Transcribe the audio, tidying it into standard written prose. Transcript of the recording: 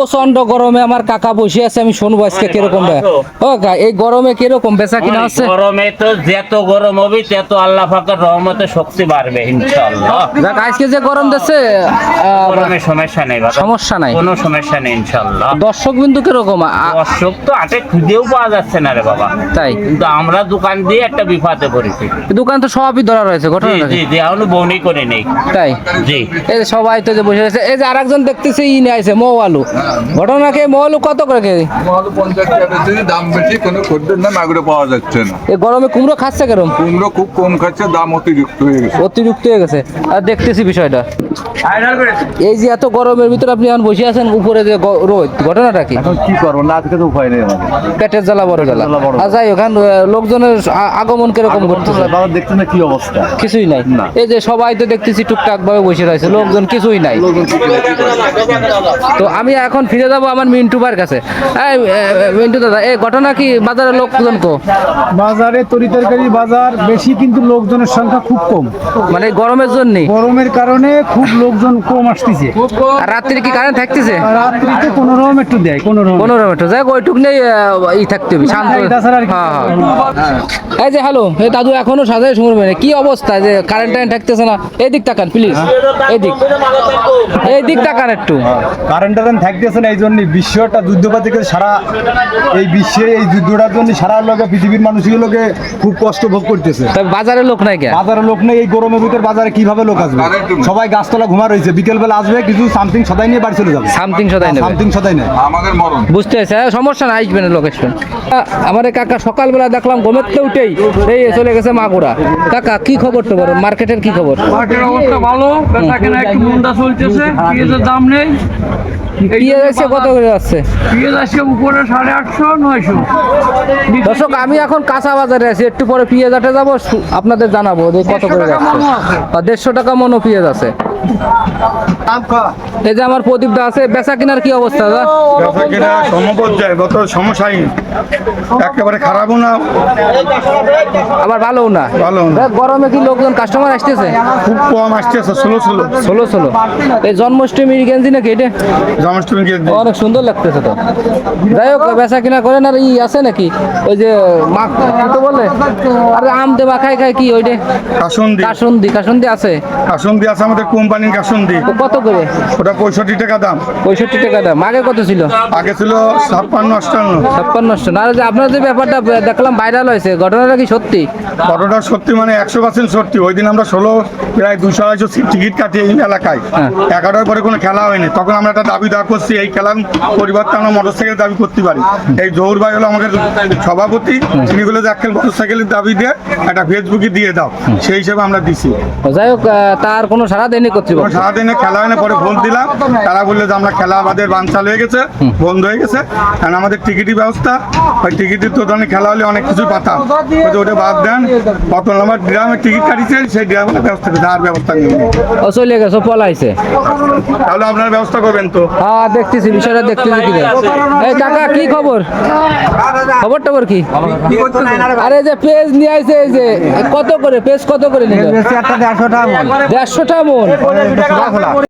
প্রচন্ড গরমে আমার কাকা বসে আছে, আমি শুনবো আজকে কিরকম এই গরমে কিরকম বেচা কিনা আছে। গরমে তো যত গরম হবে তত আল্লাহ পাকের রহমতে শক্তি বাড়বে ইনশাআল্লাহ। দেখ আজকে যে গরম দিচ্ছে গরমে সমস্যা নেই, সমস্যা নাই, কোনো সমস্যা নেই ইনশাআল্লাহ। দর্শক বিন্দু কিরকম? দর্শক তো আটে খুঁজেও পাওয়া যাচ্ছে না রে বাবা, তাই কিন্তু আমরা দোকান দিয়ে একটা বিপদে পড়েছি। দোকান তো সবই ধরা রয়েছে ঘটনা, জি জি এখনো বউনি করে নেই। তাই জি এই যে সবাই তো যে বসে আছে, এই যে আরেকজন দেখতেছি ই নিয়ে আছে মৌ আলু। ঘটনা কি মৌ আলু কত করে কেজি? 50 টাকা বেশি, দাম বেশি, কোনো খদ্দের না, মাগুরে পাওয়া যাচ্ছে না। এই গরমে কুমড়ো খাচ্ছে কেরম? কুমড়ো খুব কম খাচ্ছে, দাম অতিরিক্ত হয়ে গেছে। অতিরিক্ত হয়ে গেছে। আর দেখতেছি বিষয়টা, এই যে এত গরমের ভিতরে আপনি এখন বসে আছেন উপরে যে রোদ, ঘটনাটা কি? এখন কি করবো, না আজকে তো উপায় নেই আমাদের। পেটের জ্বালা বড় জ্বালা। আর যাই হোক, লোকজনের আগমন কিরকম করতেছে? বাবা দেখছেন না কি অবস্থা, কিছুই নাই। এই যে সবাই তো দেখতেছি টুকটাক ভাবে বসে রয়েছে, লোকজন কিছুই নাই। তো আমি এখন ফিরে যাব আমার মিন্টু ভাইয়ের কাছে। এই মিন্টু দাদা, এই ঘটনা কি বাজারের লোকজন কো? বাজারে তরিতরকারি বাজার বেশি, কিন্তু লোকজনের সংখ্যা খুব কম। মানে গরমের জন্য, গরমের কারণে খুব লোকজন কম আসতেছে। আর রাত্রি কি কারেন্ট থাকতেছে? রাত্রিতে কোনো রকম একটু দেয়, কোনো রকম 15 মিনিট যাক, ওইটুক নেই ই থাকতে হবে শান্ত। তাছাড়া আর কি। হ্যাঁ এই যে হ্যালো, এই দাদু এখনো সাজাই সময় মানে কি অবস্থা, যে কারেন্ট থাকতেছে না? এদিক তাকান প্লিজ, এই দিক তাকান একটু। কারেন্ট থাকতেছে না, এই জন্য বিশ্বটা যুদ্ধপাতি করে সারা এই বিশ্বে এই যুদ্ধটার জন্য সারা লোকে পৃথিবীর মানুষগুলোকে খুব কষ্ট ভোগ করতেছে। তবে বাজারে লোক নাই কেন? বাজারে লোক নেই, এই গরমের ভিতর বাজারে কিভাবে লোক আসবে? সবাই গাছতলা ঘুমা রয়েছে, বিকেল বেলা আসবে কিছু সামথিং সদাই নিয়ে বাড়ি চলে যাবে। সামথিং সদাই নেবে, সামথিং সদাই নেই, আমাদের মরণ। বুঝতে পারছি, সমস্যা না, আসবেন লোক আসবেন। আমার এই কাকা সকালবেলা দেখলাম ঘুমেতে উঠেই এই চলে গেছে মাগুরা। কাকা কি খবর তো বলো, মার্কেটের কি খবর? মার্কেটের অবস্থা ভালো, বেচা কেনা একটু মন্দা চলতেছে, পেঁয়াজের দাম নেই। পেঁয়াজ এসে কত করে যাচ্ছে? পেঁয়াজ আজকে উপরে 850 900। দর্শক আমি এখন কাঁচা বাজারে আছি, একটু পরে পেঁয়াজ আটে যাবো, আপনাদের জানাবো যে কত করে যাচ্ছে। 150 টাকা মনো পেঁয়াজ আছে। এই যে আমার প্রদীপ দা আছে, বেচা কেনার কি অবস্থা দা? ব্যবসা কিনা সমপর্যায়ে, গত সমস্যাই একেবারে খারাপও না আবার ভালোও না। ভালো না। গরমে কি লোকজন কাস্টমার আসতেছে? খুব কম আসতেছে, ষোলো। এই জন্মাষ্টমীর গেঞ্জি নাকি এটা? জন্মাষ্টমী অনেক সুন্দর লাগতেছে তো। যাই হোক বেচা কিনা করেন। আর ই আছে নাকি ওই যে কি তো বলে, আরে আম দে মাখাই খাই কি ওইটা? কাসুন্দি আছে। কাসুন্দি আছে আমাদের কোম্পানির কাসুন্দি। তো কত করে? ওটা 65 টাকা দাম। 65 টাকা দাম। আগে কত ছিল? আগে ছিল 56 58। আর যে আপনার যে ব্যাপারটা দেখলাম ভাইরাল হয়েছে, ঘটনাটা কি সত্যি? কতটা সত্যি মানে 100% সত্যি। ওই দিন আমরা প্রায় 200-250 সিট টিকিট কাটি এই এলাকায়। 11টার পরে কোনো খেলা হয়নি, তখন আমরা একটা দাবি দেওয়া করছি, এই খেলার পরিবর্তে আমরা মোটরসাইকেল দাবি করতে পারি। এই জহুর ভাই হলো আমাদের সভাপতি, তিনি বলে যে একখান মোটরসাইকেলের দাবি দিয়ে একটা ফেসবুকে দিয়ে দাও, সেই হিসেবে আমরা দিছি। যাই হোক তার কোনো সারা দেয়নি কর্তৃপক্ষ? সারাদিনে খেলা হয় না, পরে ফোন দিলাম, তারা বললে যে আমরা খেলা আমাদের বানচাল হয়ে গেছে, বন্ধ হয়ে গেছে। কারণ আমাদের টিকিটের ব্যবস্থা, ওই টিকিটের তো ধরনের খেলা হলে অনেক কিছুই পাতাম, ওটা বাদ দেন। কত নম্বর ড্রামের টিকিট কাটিছে, সেই ড্রামের ব্যবস্থা আর ব্যবস্থা নেই। ও চলে গেছে, পলাইছে। তাহলে আপনারা ব্যবস্থা করবেন তো? হ্যাঁ দেখতেছি, বিষয়টা দেখতেছি। কি এই কাকা কি খবর? খবর কি? আরে যে পেজ নিয়ে আইছে, এই যে কত করে পেজ, কত করে নিল? 150 টাকা মন। 150 টাকা মন।